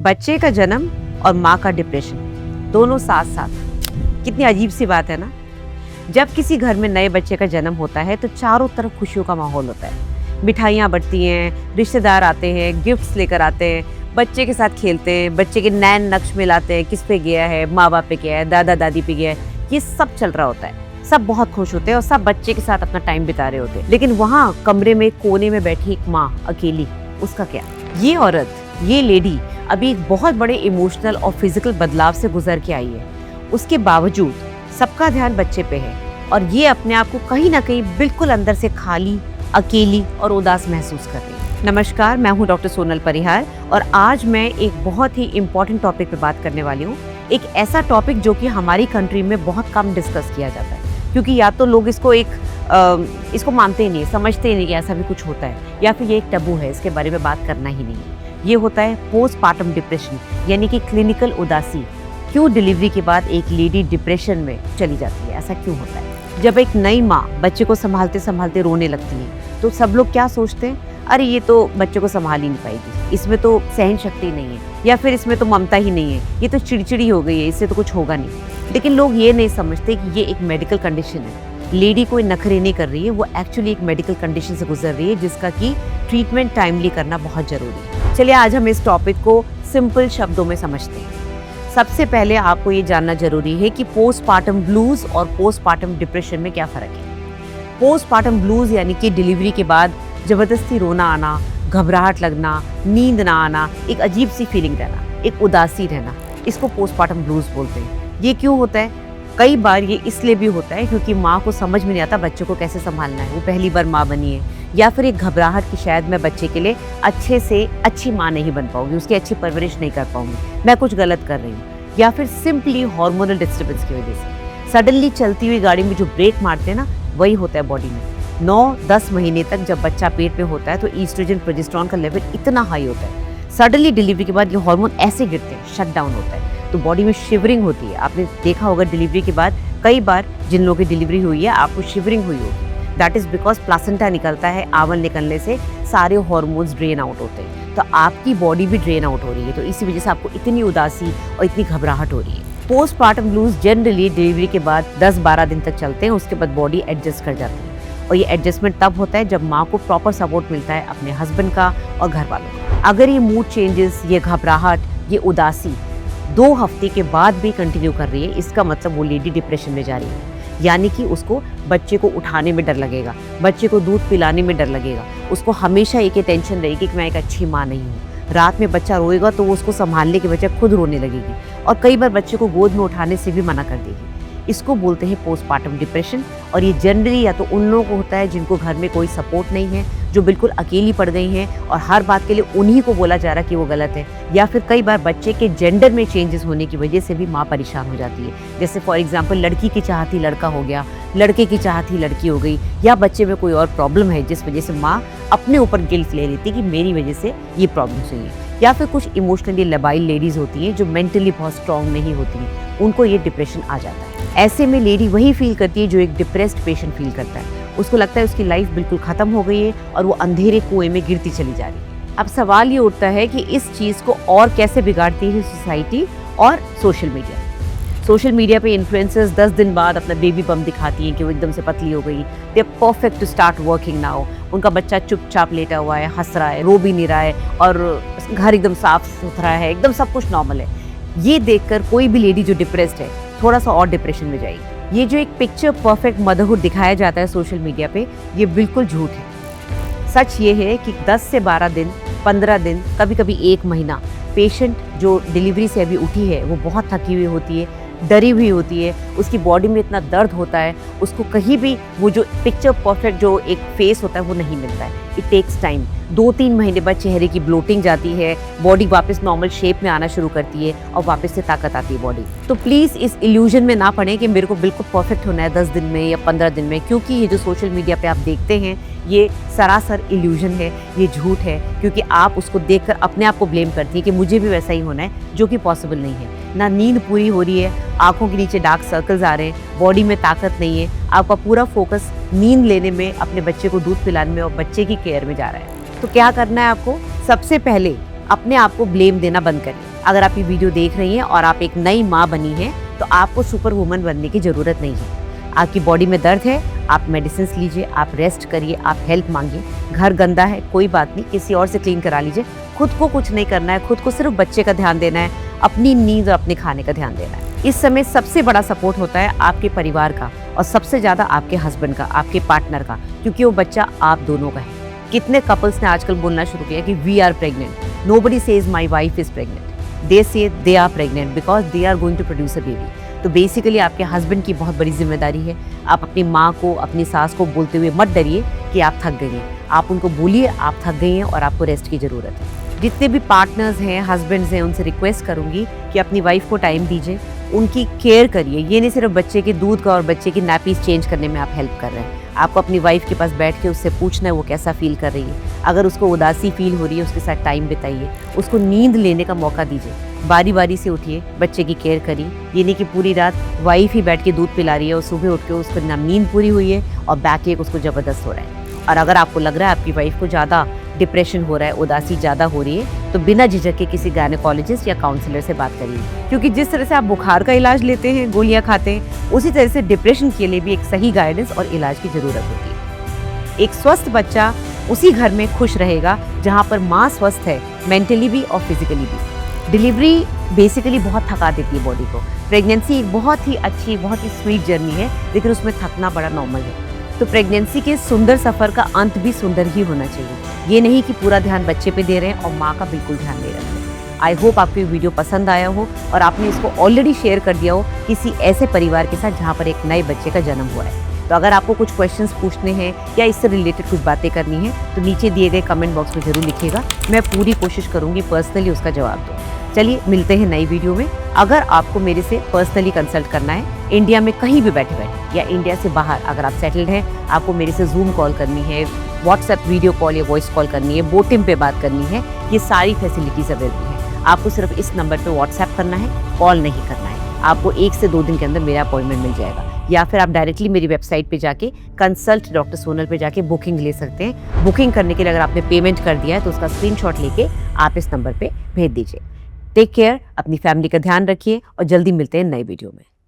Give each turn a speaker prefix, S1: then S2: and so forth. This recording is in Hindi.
S1: बच्चे का जन्म और माँ का डिप्रेशन दोनों साथ साथ, कितनी अजीब सी बात है ना। जब किसी घर में नए बच्चे का जन्म होता है तो चारों तरफ खुशियों का माहौल होता है। मिठाइयाँ बंटती हैं, रिश्तेदार आते हैं, गिफ्ट्स लेकर आते हैं, बच्चे के साथ खेलते हैं, बच्चे के नैन नक्श मिलाते हैं, किस पे गया है, माँ बाप पे गया है, दादा दादी पे गया है, ये सब चल रहा होता है। सब बहुत खुश होते हैं और सब बच्चे के साथ अपना टाइम बिता रहे होते हैं। लेकिन वहाँ कमरे में कोने में बैठी एक माँ अकेली, उसका क्या? ये औरत, ये लेडी अभी एक बहुत बड़े इमोशनल और फिजिकल बदलाव से गुजर के आई है। उसके बावजूद सबका ध्यान बच्चे पे है और ये अपने आप को कहीं ना कहीं बिल्कुल अंदर से खाली, अकेली और उदास महसूस कर रही है। नमस्कार, मैं हूँ डॉक्टर सोनल परिहार और आज मैं एक बहुत ही इम्पोर्टेंट टॉपिक पे बात करने वाली हूँ। एक ऐसा टॉपिक जो कि हमारी कंट्री में बहुत कम डिस्कस किया जाता है, क्योंकि या तो लोग इसको मानते ही नहीं, समझते ही नहीं कि ऐसा भी कुछ होता है, या फिर ये एक टबू है, इसके बारे में बात करना ही नहीं है। ये होता है पोस्टपार्टम डिप्रेशन, यानी कि क्लिनिकल उदासी। क्यों डिलीवरी के बाद एक लेडी डिप्रेशन में चली जाती है, ऐसा क्यों होता है? जब एक नई माँ बच्चे को संभालते संभालते रोने लगती है तो सब लोग क्या सोचते हैं? अरे ये तो बच्चे को संभाल ही नहीं पाएगी, इसमें तो सहन शक्ति नहीं है, या फिर इसमें तो ममता ही नहीं है, ये तो चिड़चिड़ी हो गई है, इससे तो कुछ होगा नहीं। लेकिन लोग ये नहीं समझते कि ये एक मेडिकल कंडीशन है। लेडी कोई नखरे नहीं कर रही है, वो एक्चुअली एक मेडिकल कंडीशन से गुजर रही है जिसका कि ट्रीटमेंट टाइमली करना बहुत जरूरी है। चलिए आज हम इस टॉपिक को सिंपल शब्दों में समझते हैं। सबसे पहले आपको ये जानना जरूरी है कि पोस्टपार्टम ब्लूज और पोस्टपार्टम डिप्रेशन में क्या फ़र्क है। पोस्टपार्टम ब्लूज यानी कि डिलीवरी के बाद ज़बरदस्ती रोना आना, घबराहट लगना, नींद ना आना, एक अजीब सी फीलिंग रहना, एक उदासी रहना, इसको पोस्टपार्टम ब्लूज बोलते हैं। ये क्यों होता है? कई बार ये इसलिए भी होता है क्योंकि माँ को समझ में नहीं आता बच्चे को कैसे संभालना है, वो पहली बार माँ बनी है, या फिर एक घबराहट कि शायद मैं बच्चे के लिए अच्छे से अच्छी माँ नहीं बन पाऊंगी, उसकी अच्छी परवरिश नहीं कर पाऊंगी, मैं कुछ गलत कर रही हूँ, या फिर सिंपली हार्मोनल डिस्टर्बेंस की वजह से। सडनली चलती हुई गाड़ी में जो ब्रेक मारते हैं ना, वही होता है बॉडी में। 9-10 महीने तक जब बच्चा पेट में होता है तो ईस्ट्रोजन प्रोजेस्टेरोन का लेवल इतना हाई होता है, सडनली डिलीवरी के बाद ये हार्मोन ऐसे गिरते हैं, शट डाउन होता है, तो बॉडी में शिवरिंग होती है। आपने देखा होगा डिलीवरी के बाद कई बार जिन लोगों की डिलीवरी हुई है आपको शिवरिंग हुई होगी। दैट इज बिकॉज प्लासेंटा निकलता है, आवल निकलने से सारे हार्मोन्स ड्रेन आउट होते हैं, तो आपकी बॉडी भी ड्रेन आउट हो रही है, तो इसी वजह से आपको इतनी उदासी और इतनी घबराहट हो रही है। पोस्टपार्टम ब्लूज जनरली डिलीवरी के बाद 10-12 दिन तक चलते हैं, उसके बाद बॉडी एडजस्ट कर जाती है, और ये एडजस्टमेंट तब होता है जब माँ को प्रॉपर सपोर्ट मिलता है अपने हस्बैंड का और घर वालों का। अगर ये मूड चेंजेस, ये घबराहट, ये उदासी 2 हफ्ते के बाद भी कंटिन्यू कर रही है, इसका मतलब वो लेडी डिप्रेशन में जा रही है। यानी कि उसको बच्चे को उठाने में डर लगेगा, बच्चे को दूध पिलाने में डर लगेगा, उसको हमेशा एक टेंशन रहेगी कि मैं एक अच्छी माँ नहीं हूँ। रात में बच्चा रोएगा तो वो उसको संभालने के बजाय खुद रोने लगेगी, और कई बार बच्चे को गोद में उठाने से भी मना कर देगी। इसको बोलते हैं पोस्टपार्टम डिप्रेशन, और ये जनरली या तो उन लोगों को होता है जिनको घर में कोई सपोर्ट नहीं है, जो बिल्कुल अकेली पड़ गई हैं और हर बात के लिए उन्हीं को बोला जा रहा है कि वो गलत है, या फिर कई बार बच्चे के जेंडर में चेंजेस होने की वजह से भी माँ परेशान हो जाती है। जैसे फॉर एग्जांपल लड़की की चाहती लड़का हो गया, लड़के की चाहती लड़की हो गई, या बच्चे में कोई और प्रॉब्लम है जिस वजह से माँ अपने ऊपर गिल्ट ले लेती है कि मेरी वजह से ये प्रॉब्लम्स हुई है। या फिर कुछ इमोशनली लबाइल लेडीज़ होती हैं जो मेंटली बहुत स्ट्रॉन्ग नहीं होती हैं, उनको ये डिप्रेशन आ जाता है। ऐसे में लेडी वही फील करती है जो एक डिप्रेस्ड पेशेंट फील करता है। उसको लगता है उसकी लाइफ बिल्कुल ख़त्म हो गई है और वो अंधेरे कुएं में गिरती चली जा रही है। अब सवाल ये उठता है कि इस चीज़ को और कैसे बिगाड़ती है सोसाइटी और सोशल मीडिया। सोशल मीडिया पे इन्फ्लुएंसर्स 10 दिन बाद अपना बेबी बम दिखाती हैं कि वो एकदम से पतली हो गई, they are perfect to start working now, उनका बच्चा चुपचाप लेटा हुआ है, हंस रहा है, रो भी नहीं रहा है, और घर एकदम साफ सुथरा है, एकदम सब कुछ नॉर्मल है। ये देखकर कोई भी लेडी जो डिप्रेस्ड है थोड़ा सा और डिप्रेशन में जाएगी। ये जो एक पिक्चर परफेक्ट मदरहुड दिखाया जाता है सोशल मीडिया पे, ये बिल्कुल झूठ है। सच ये है कि 10 से 12 दिन, 15 दिन, कभी कभी 1 महीना पेशेंट जो डिलीवरी से अभी उठी है वो बहुत थकी हुई होती है, डरी हुई होती है, उसकी बॉडी में इतना दर्द होता है, उसको कहीं भी वो जो पिक्चर परफेक्ट जो एक फेस होता है वो नहीं मिलता है। It takes time. 2-3 महीने बाद चेहरे की ब्लोटिंग जाती है, बॉडी वापस नॉर्मल शेप में आना शुरू करती है और वापस से ताकत आती है बॉडी। तो प्लीज़ इस इल्यूजन में ना पड़े कि मेरे को बिल्कुल परफेक्ट होना है 10 दिन में या 15 दिन में, क्योंकि ये जो सोशल मीडिया पे आप देखते हैं ये सरासर इल्यूजन है, ये झूठ है, क्योंकि आप उसको देखकर अपने आप को ब्लेम करती है कि मुझे भी वैसा ही होना है, जो कि पॉसिबल नहीं है। ना नींद पूरी हो रही है, आंखों के नीचे डार्क सर्कल्स आ रहे हैं, बॉडी में ताकत नहीं है, आपका पूरा फोकस नींद लेने में, अपने बच्चे को दूध पिलाने में और बच्चे की केयर में जा रहा है। तो क्या करना है आपको? सबसे पहले अपने आप को ब्लेम देना बंद करिए। अगर आप ये वीडियो देख रही हैं और आप एक नई माँ बनी हैं तो आपको सुपर वुमन बनने की ज़रूरत नहीं है। आपकी बॉडी में दर्द है, आप मेडिसिन लीजिए, आप रेस्ट करिए, आप हेल्प मांगिए। घर गंदा है, कोई बात नहीं, किसी और से क्लीन करा लीजिए। खुद को कुछ नहीं करना है, खुद को सिर्फ बच्चे का ध्यान देना है, अपनी नींद और अपने खाने का ध्यान देना है। इस समय सबसे बड़ा सपोर्ट होता है आपके परिवार का और सबसे ज़्यादा आपके हस्बैंड का, आपके पार्टनर का, क्योंकि वो बच्चा आप दोनों का है। कितने कपल्स ने आजकल बोलना शुरू किया कि we are pregnant. Nobody says my wife is pregnant, they say they are pregnant because they are going to produce a baby. तो बेसिकली आपके हस्बैंड की बहुत बड़ी जिम्मेदारी है। आप अपनी माँ को, अपनी सास को बोलते हुए मत डरिए कि आप थक गई हैं। आप उनको बोलिए आप थक गई हैं और आपको रेस्ट की ज़रूरत है। जितने भी पार्टनर्स हैं, हस्बैंड्स हैं, उनसे रिक्वेस्ट करूंगी कि अपनी वाइफ को टाइम दीजिए, उनकी केयर करिए। ये नहीं सिर्फ बच्चे के दूध का और बच्चे की नैपीज चेंज करने में आप हेल्प कर रहे हैं। आपको अपनी वाइफ के पास बैठ के उससे पूछना है वो कैसा फील कर रही है। अगर उसको उदासी फील हो रही है, उसके साथ टाइम बिताइए, उसको नींद लेने का मौका दीजिए। बारी बारी से उठिए, बच्चे की केयर करिए। ये नहीं कि पूरी रात वाइफ ही बैठ के दूध पिला रही है और सुबह उठ के उसको ना नींद पूरी हुई है और बैक एक उसको ज़बरदस्त हो रहा है। और अगर आपको लग रहा है आपकी वाइफ को ज़्यादा डिप्रेशन हो रहा है, उदासी ज़्यादा हो रही है, तो बिना झिझक के किसी गायनेकोलॉजिस्ट या काउंसलर से बात करिए। क्योंकि जिस तरह से आप बुखार का इलाज लेते हैं, गोलियां खाते हैं, उसी तरह से डिप्रेशन के लिए भी एक सही गाइडेंस और इलाज की ज़रूरत होती है। एक स्वस्थ बच्चा उसी घर में खुश रहेगा जहाँ पर माँ स्वस्थ है, मेंटली भी और फिजिकली भी। डिलीवरी बेसिकली बहुत थका देती है बॉडी को। प्रेगनेंसी एक बहुत ही अच्छी, बहुत ही स्वीट जर्नी है, लेकिन उसमें थकना बड़ा नॉर्मल है। तो प्रेगनेंसी के सुंदर सफ़र का अंत भी सुंदर ही होना चाहिए। ये नहीं कि पूरा ध्यान बच्चे पे दे रहे हैं और माँ का बिल्कुल ध्यान नहीं रख रहे। आई होप आपको ये वीडियो पसंद आया हो और आपने इसको ऑलरेडी शेयर कर दिया हो किसी ऐसे परिवार के साथ जहाँ पर एक नए बच्चे का जन्म हुआ है। तो अगर आपको कुछ क्वेश्चंस पूछने हैं या इससे रिलेटेड कुछ बातें करनी है तो नीचे दिए गए कमेंट बॉक्स में ज़रूर लिखिएगा। मैं पूरी कोशिश करूँगी पर्सनली उसका जवाब दूँ। चलिए मिलते हैं नई वीडियो में। अगर आपको मेरे से पर्सनली कंसल्ट करना है, इंडिया में कहीं भी बैठे बैठे या इंडिया से बाहर अगर आप सेटल्ड हैं, आपको मेरे से जूम कॉल करनी है, व्हाट्सएप वीडियो कॉल या वॉइस कॉल करनी है, बोटिम पे बात करनी है, ये सारी फैसिलिटीज़ अवेलेबल है। आपको सिर्फ इस नंबर पे व्हाट्सएप करना है, कॉल नहीं करना है। आपको 1 से 2 दिन के अंदर मेरा अपॉइंटमेंट मिल जाएगा। या फिर आप डायरेक्टली मेरी वेबसाइट पे जाके कंसल्ट डॉक्टर सोनल पे जाके बुकिंग ले सकते हैं। बुकिंग करने के लिए अगर आपने पेमेंट कर दिया है तो उसका स्क्रीनशॉट लेके आप इस नंबर पे भेज दीजिए। टेक केयर, अपनी फैमिली का ध्यान रखिए और जल्दी मिलते हैं नए वीडियो में।